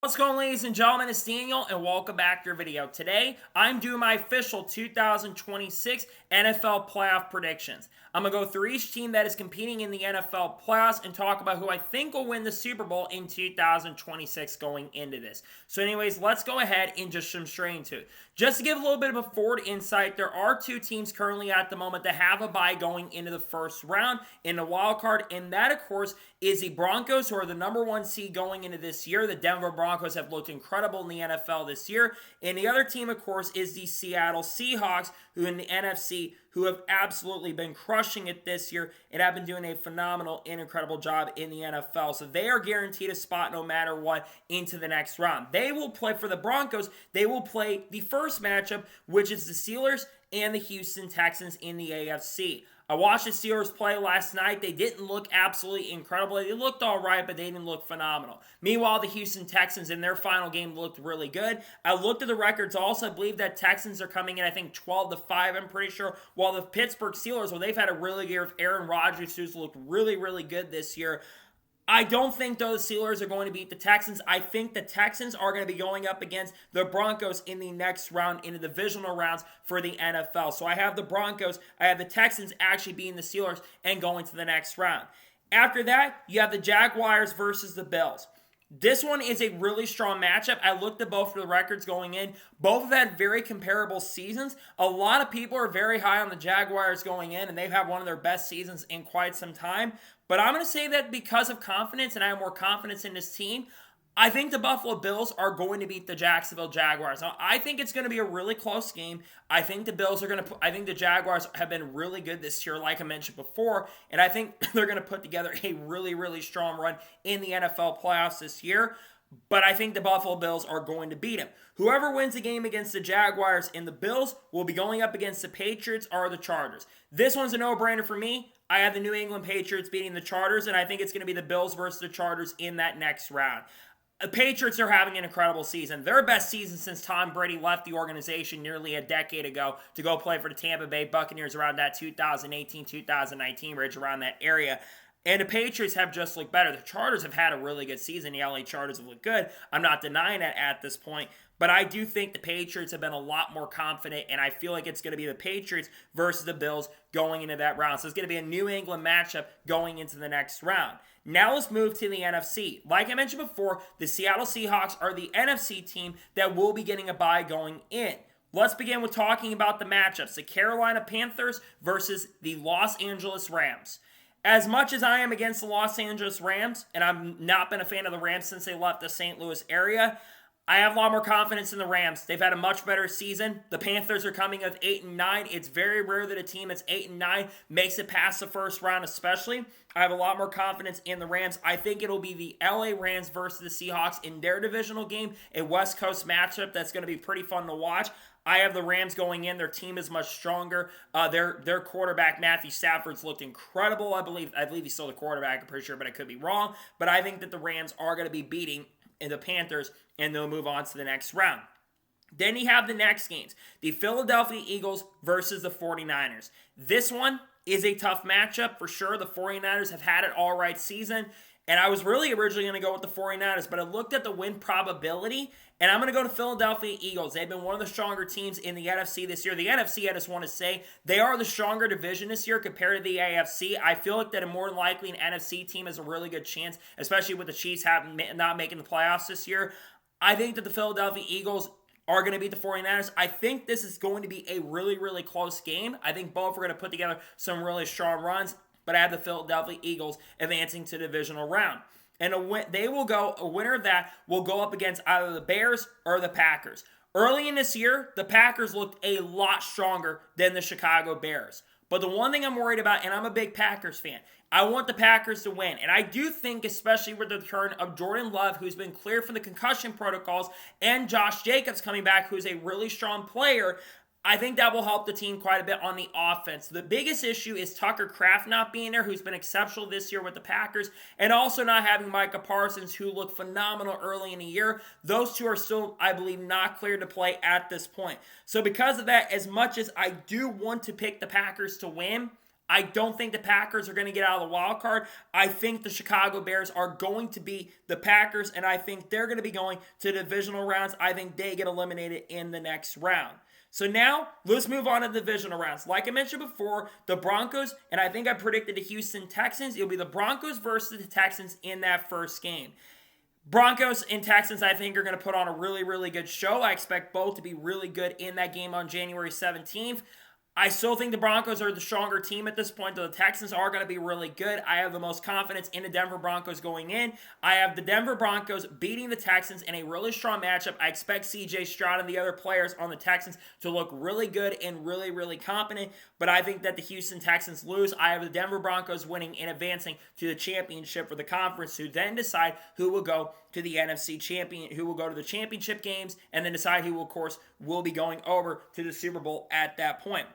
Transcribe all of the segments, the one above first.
What's going on, ladies and gentlemen? It's Daniel, and welcome back to your video. Today, I'm doing my official 2026 NFL playoff predictions. I'm going to go through each team that is competing in the NFL playoffs and talk about who I think will win the Super Bowl in 2026 going into this. So anyways, let's go ahead and just jump straight into it. Just to give a little bit of a forward insight, there are two teams currently at the moment that have a bye going into the first round in the wild card, and that, of course, is the Broncos, who are the number one seed going into this year. The Denver Broncos have looked incredible in the NFL this year. And the other team, of course, is the Seattle Seahawks, who in the NFC, who have absolutely been crushing it this year and have been doing a phenomenal and incredible job in the NFL. So they are guaranteed a spot no matter what into the next round. They will play for the Broncos. They will play the first matchup, which is the Steelers and the Houston Texans in the AFC. I watched the Steelers play last night. They didn't look absolutely incredible. They looked all right, but they didn't look phenomenal. Meanwhile, the Houston Texans in their final game looked really good. I looked at the records also. I believe that Texans are coming in, I think, 12-5, I'm pretty sure, while the Pittsburgh Steelers, well, they've had a really good year with Aaron Rodgers, who's looked really, really good this year. I don't think, though, the Steelers are going to beat the Texans. I think the Texans are going to be going up against the Broncos in the next round in the divisional rounds for the NFL. So I have the Broncos, I have the Texans actually beating the Steelers and going to the next round. After that, you have the Jaguars versus the Bills. This one is a really strong matchup. I looked at both of the records going in. Both have had very comparable seasons. A lot of people are very high on the Jaguars going in, and they've had one of their best seasons in quite some time. But I'm going to say that because of confidence, and I have more confidence in this team, I think the Buffalo Bills are going to beat the Jacksonville Jaguars. Now, I think it's going to be a really close game. I think the Jaguars have been really good this year, like I mentioned before, and I think they're going to put together a really, really strong run in the NFL playoffs this year. But I think the Buffalo Bills are going to beat them. Whoever wins the game against the Jaguars and the Bills will be going up against the Patriots or the Chargers. This one's a no-brainer for me. I have the New England Patriots beating the Chargers, and I think it's going to be the Bills versus the Chargers in that next round. The Patriots are having an incredible season. Their best season since Tom Brady left the organization nearly a decade ago to go play for the Tampa Bay Buccaneers around that 2018-2019 range, around that area. And the Patriots have just looked better. The Chargers have had a really good season. The LA Chargers have looked good. I'm not denying that at this point. But I do think the Patriots have been a lot more confident, and I feel like it's going to be the Patriots versus the Bills going into that round. So it's going to be a New England matchup going into the next round. Now let's move to the NFC. Like I mentioned before, the Seattle Seahawks are the NFC team that will be getting a bye going in. Let's begin with talking about the matchups. The Carolina Panthers versus the Los Angeles Rams. As much as I am against the Los Angeles Rams, and I've not been a fan of the Rams since they left the St. Louis area, I have a lot more confidence in the Rams. They've had a much better season. The Panthers are coming with 8-9. It's very rare that a team that's 8-9 makes it past the first round, especially. I have a lot more confidence in the Rams. I think it'll be the LA Rams versus the Seahawks in their divisional game, a West Coast matchup that's going to be pretty fun to watch. I have the Rams going in. Their team is much stronger. Their quarterback, Matthew Stafford's looked incredible. I believe he's still the quarterback, I'm pretty sure, but I could be wrong. But I think that the Rams are going to be beating the Panthers, and they'll move on to the next round. Then you have the next games. The Philadelphia Eagles versus the 49ers. This one is a tough matchup for sure. The 49ers have had it all right season. And I was really originally going to go with the 49ers, but I looked at the win probability, and I'm going to go to Philadelphia Eagles. They've been one of the stronger teams in the NFC this year. The NFC, I just want to say, they are the stronger division this year compared to the AFC. I feel like that a more likely an NFC team has a really good chance, especially with the Chiefs not making the playoffs this year. I think that the Philadelphia Eagles are going to beat the 49ers. I think this is going to be a really, really close game. I think both are going to put together some really strong runs. But I have the Philadelphia Eagles advancing to the divisional round. And a winner of that will go up against either the Bears or the Packers. Early in this year, the Packers looked a lot stronger than the Chicago Bears. But the one thing I'm worried about, and I'm a big Packers fan, I want the Packers to win. And I do think, especially with the return of Jordan Love, who's been cleared from the concussion protocols, and Josh Jacobs coming back, who's a really strong player, I think that will help the team quite a bit on the offense. The biggest issue is Tucker Kraft not being there, who's been exceptional this year with the Packers, and also not having Micah Parsons, who looked phenomenal early in the year. Those two are still, I believe, not cleared to play at this point. So because of that, as much as I do want to pick the Packers to win, I don't think the Packers are going to get out of the wild card. I think the Chicago Bears are going to beat the Packers, and I think they're going to be going to divisional rounds. I think they get eliminated in the next round. So now, let's move on to the divisional rounds. Like I mentioned before, the Broncos, and I think I predicted the Houston Texans. It'll be the Broncos versus the Texans in that first game. Broncos and Texans, I think, are going to put on a really, really good show. I expect both to be really good in that game on January 17th. I still think the Broncos are the stronger team at this point, though the Texans are going to be really good. I have the most confidence in the Denver Broncos going in. I have the Denver Broncos beating the Texans in a really strong matchup. I expect C.J. Stroud and the other players on the Texans to look really good and really, really competent, but I think that the Houston Texans lose. I have the Denver Broncos winning and advancing to the championship for the conference, who then decide who will go to the NFC champion, who will go to the championship games, and then decide who, of course, will be going over to the Super Bowl at that point.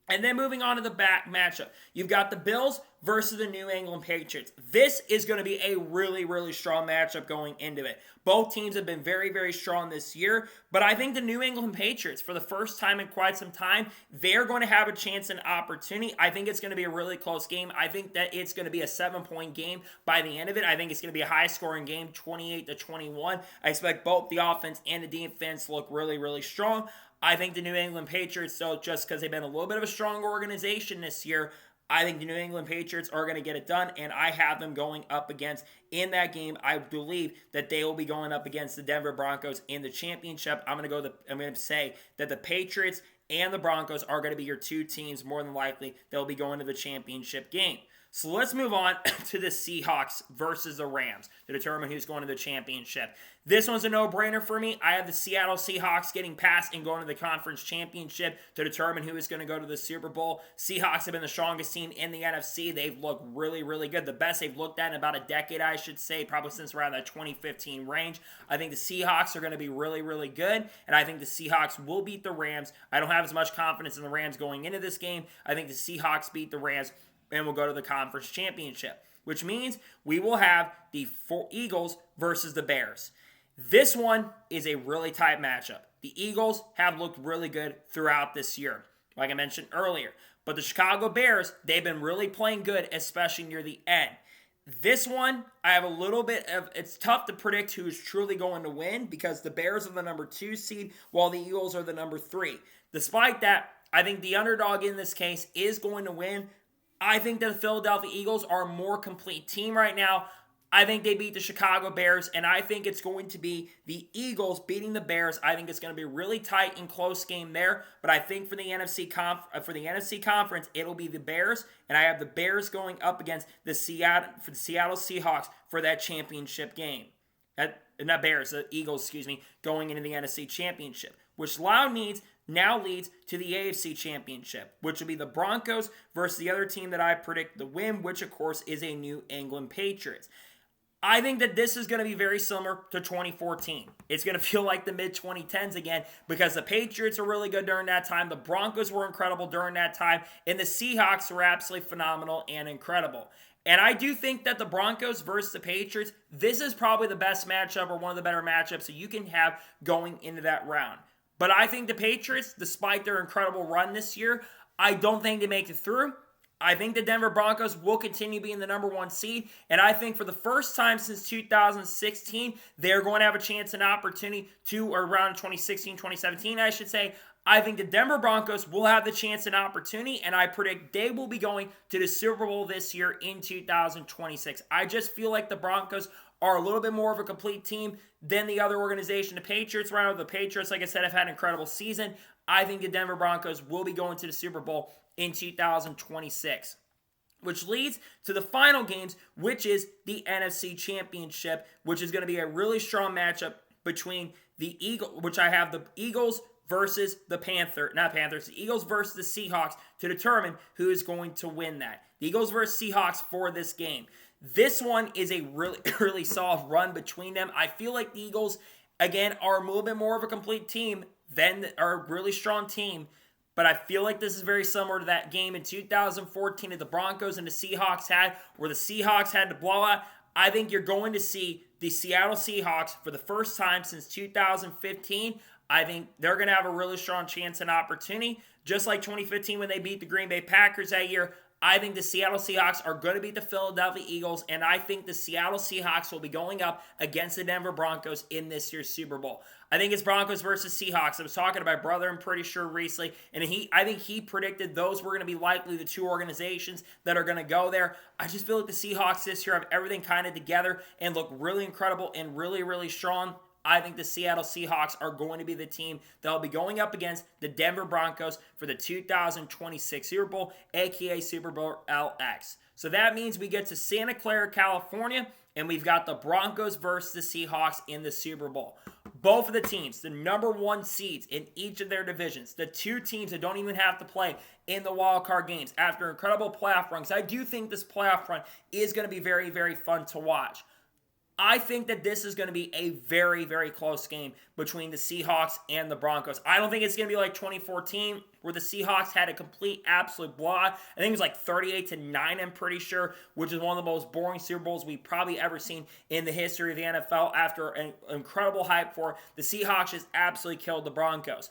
And then moving on to the back matchup, you've got the Bills versus the New England Patriots. This is going to be a really, really strong matchup going into it. Both teams have been very, very strong this year, but I think the New England Patriots, for the first time in quite some time, they're going to have a chance and opportunity. I think it's going to be a really close game. I think that it's going to be a 7-point game by the end of it. I think it's going to be a high-scoring game, 28-21. I expect both the offense and the defense to look really, really strong. I think the New England Patriots, though, just because they've been a little bit of a stronger organization this year, I think the New England Patriots are going to get it done, and I have them going up against, in that game, I believe that they will be going up against the Denver Broncos in the championship. I'm going to say that the Patriots and the Broncos are going to be your two teams, more than likely, they'll be going to the championship game. So let's move on to the Seahawks versus the Rams to determine who's going to the championship. This one's a no-brainer for me. I have the Seattle Seahawks getting past and going to the conference championship to determine who is going to go to the Super Bowl. Seahawks have been the strongest team in the NFC. They've looked really, really good. The best they've looked at in about a decade, I should say, probably since around that 2015 range. I think the Seahawks are going to be really, really good, and I think the Seahawks will beat the Rams. I don't have as much confidence in the Rams going into this game. I think the Seahawks beat the Rams and we'll go to the conference championship, which means we will have the Eagles versus the Bears. This one is a really tight matchup. The Eagles have looked really good throughout this year, like I mentioned earlier. But the Chicago Bears, they've been really playing good, especially near the end. This one, I have a little bit of, it's tough to predict who's truly going to win because the Bears are the number 2 seed while the Eagles are the number 3. Despite that, I think the underdog in this case is going to win. I think that the Philadelphia Eagles are a more complete team right now. I think they beat the Chicago Bears, and I think it's going to be the Eagles beating the Bears. I think it's going to be a really tight and close game there, but I think for the NFC Conference, it'll be the Bears, and I have the Bears going up against the Seattle Seahawks for that championship game. The Eagles, going into the NFC Championship, which now leads to the AFC Championship, which will be the Broncos versus the other team that I predict the win, which of course is a New England Patriots. I think that this is going to be very similar to 2014. It's going to feel like the mid-2010s again because the Patriots are really good during that time, the Broncos were incredible during that time, and the Seahawks were absolutely phenomenal and incredible. And I do think that the Broncos versus the Patriots, this is probably the best matchup or one of the better matchups that you can have going into that round. But I think the Patriots, despite their incredible run this year, I don't think they make it through. I think the Denver Broncos will continue being the number 1 seed. And I think for the first time since 2016, they're going to have a chance and opportunity to, or around 2016, 2017, I should say. I think the Denver Broncos will have the chance and opportunity, and I predict they will be going to the Super Bowl this year in 2026. I just feel like the Broncos are a little bit more of a complete team than the other organization. The Patriots, the Patriots, like I said, have had an incredible season. I think the Denver Broncos will be going to the Super Bowl in 2026. Which leads to the final games, which is the NFC Championship, which is going to be a really strong matchup between the Eagles, which I have the Eagles versus the the Eagles versus the Seahawks to determine who is going to win that. The Eagles versus Seahawks for this game. This one is a really, really soft run between them. I feel like the Eagles, again, are a little bit more of a complete team than are a really strong team. But I feel like this is very similar to that game in 2014 that the Broncos and the Seahawks had, where the Seahawks had to blow out. I think you're going to see the Seattle Seahawks for the first time since 2015. I think they're going to have a really strong chance and opportunity. Just like 2015 when they beat the Green Bay Packers that year, I think the Seattle Seahawks are going to beat the Philadelphia Eagles, and I think the Seattle Seahawks will be going up against the Denver Broncos in this year's Super Bowl. I think it's Broncos versus Seahawks. I was talking to my brother, I'm pretty sure, recently, and I think he predicted those were going to be likely the two organizations that are going to go there. I just feel like the Seahawks this year have everything kind of together and look really incredible and really, really strong. I think the Seattle Seahawks are going to be the team that will be going up against the Denver Broncos for the 2026 Super Bowl, aka Super Bowl LX. So that means we get to Santa Clara, California, and we've got the Broncos versus the Seahawks in the Super Bowl. Both of the teams, the number one seeds in each of their divisions, the two teams that don't even have to play in the wildcard games after incredible playoff runs. I do think this playoff run is going to be very, very fun to watch. I think that this is going to be a very, very close game between the Seahawks and the Broncos. I don't think it's going to be like 2014 where the Seahawks had a complete, absolute blowout. I think it was like 38-9, I'm pretty sure, which is one of the most boring Super Bowls we've probably ever seen in the history of the NFL after an incredible hype for it. The Seahawks just absolutely killed the Broncos.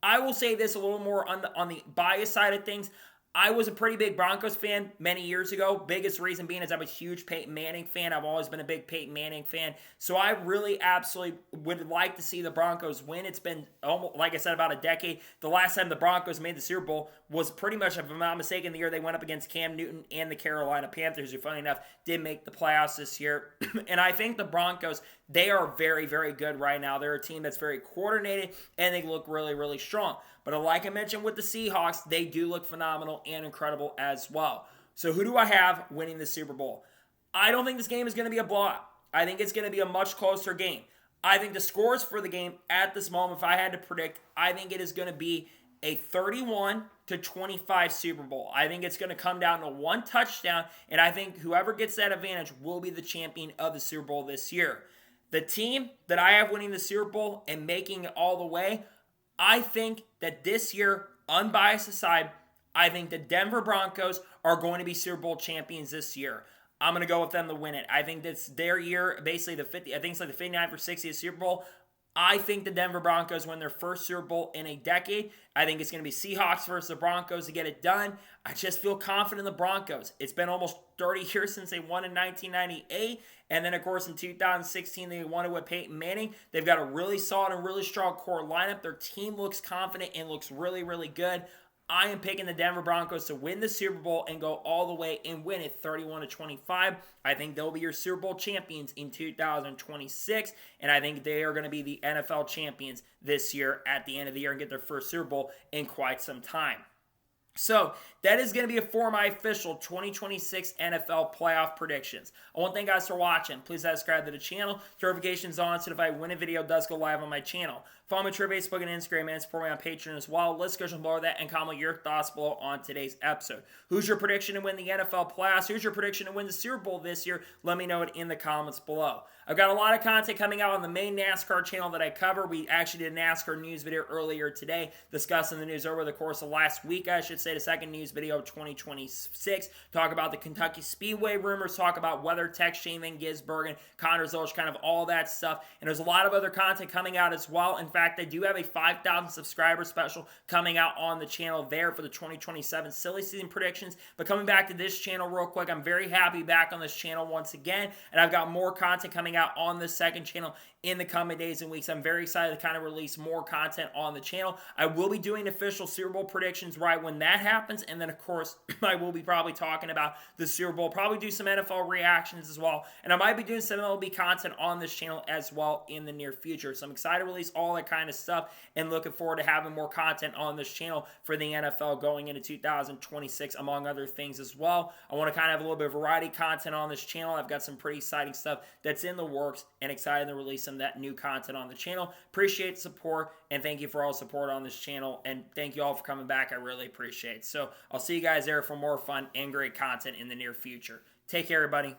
I will say this a little more on the bias side of things. I was a pretty big Broncos fan many years ago. Biggest reason being is I'm a huge Peyton Manning fan. I've always been a big Peyton Manning fan. So I really absolutely would like to see the Broncos win. It's been, almost, like I said, about a decade. The last time the Broncos made the Super Bowl was pretty much, if I'm not mistaken, the year they went up against Cam Newton and the Carolina Panthers, who, funny enough, did make the playoffs this year. And I think the Broncos, they are very, very good right now. They're a team that's very coordinated, and they look really, really strong. But like I mentioned with the Seahawks, they do look phenomenal and incredible as well. So who do I have winning the Super Bowl? I don't think this game is going to be a blowout. I think it's going to be a much closer game. I think the scores for the game at this moment, if I had to predict, I think it is going to be a 31-25 Super Bowl. I think it's going to come down to one touchdown, and I think whoever gets that advantage will be the champion of the Super Bowl this year. The team that I have winning the Super Bowl and making it all the way, I think that this year, unbiased aside, I think the Denver Broncos are going to be Super Bowl champions this year. I'm going to go with them to win it. I think that's their year, basically I think it's like the 59 for 60th Super Bowl. I think the Denver Broncos win their first Super Bowl in a decade. I think it's going to be Seahawks versus the Broncos to get it done. I just feel confident in the Broncos. It's been almost 30 years since they won in 1998. And then, of course, in 2016, they won it with Peyton Manning. They've got a really solid and really strong core lineup. Their team looks confident and looks really, really good. I am picking the Denver Broncos to win the Super Bowl and go all the way and win it 31-25. I think they'll be your Super Bowl champions in 2026, and I think they are going to be the NFL champions this year at the end of the year and get their first Super Bowl in quite some time. So that is going to be it for my official 2026 NFL playoff predictions. I want to thank you guys for watching. Please subscribe to the channel. Notifications on so if I win a video, it does go live on my channel. Follow me on Twitter, Facebook, and Instagram, and support me on Patreon as well. Let's go below that and comment your thoughts below on today's episode. Who's your prediction to win the NFL playoffs? Who's your prediction to win the Super Bowl this year? Let me know it in the comments below. I've got a lot of content coming out on the main NASCAR channel that I cover. We actually did a NASCAR news video earlier today discussing the news over the course of last week, I should say, the second news video of 2026. Talk about the Kentucky Speedway rumors, talk about WeatherTech, Shane Van Gisbergen, Connor Zolch, kind of all that stuff. And there's a lot of other content coming out as well. In fact, I do have a 5,000 subscriber special coming out on the channel there for the 2027 silly season predictions. But coming back to this channel real quick, I'm very happy back on this channel once again. And I've got more content coming out on this second channel in the coming days and weeks. I'm very excited to kind of release more content on the channel. I will be doing official Super Bowl predictions right when that happens. And then, of course, I will be probably talking about the Super Bowl. Probably do some NFL reactions as well. And I might be doing some MLB content on this channel as well in the near future. So I'm excited to release all that kind of stuff and looking forward to having more content on this channel for the NFL going into 2026, among other things as well. I want to kind of have a little bit of variety content on this channel. I've got some pretty exciting stuff that's in the works and excited to release some of that new content on the channel. Appreciate the support and thank you for all the support on this channel, and thank you all for coming back. I really appreciate it. So I'll see you guys there for more fun and great content in the near future. Take care, everybody.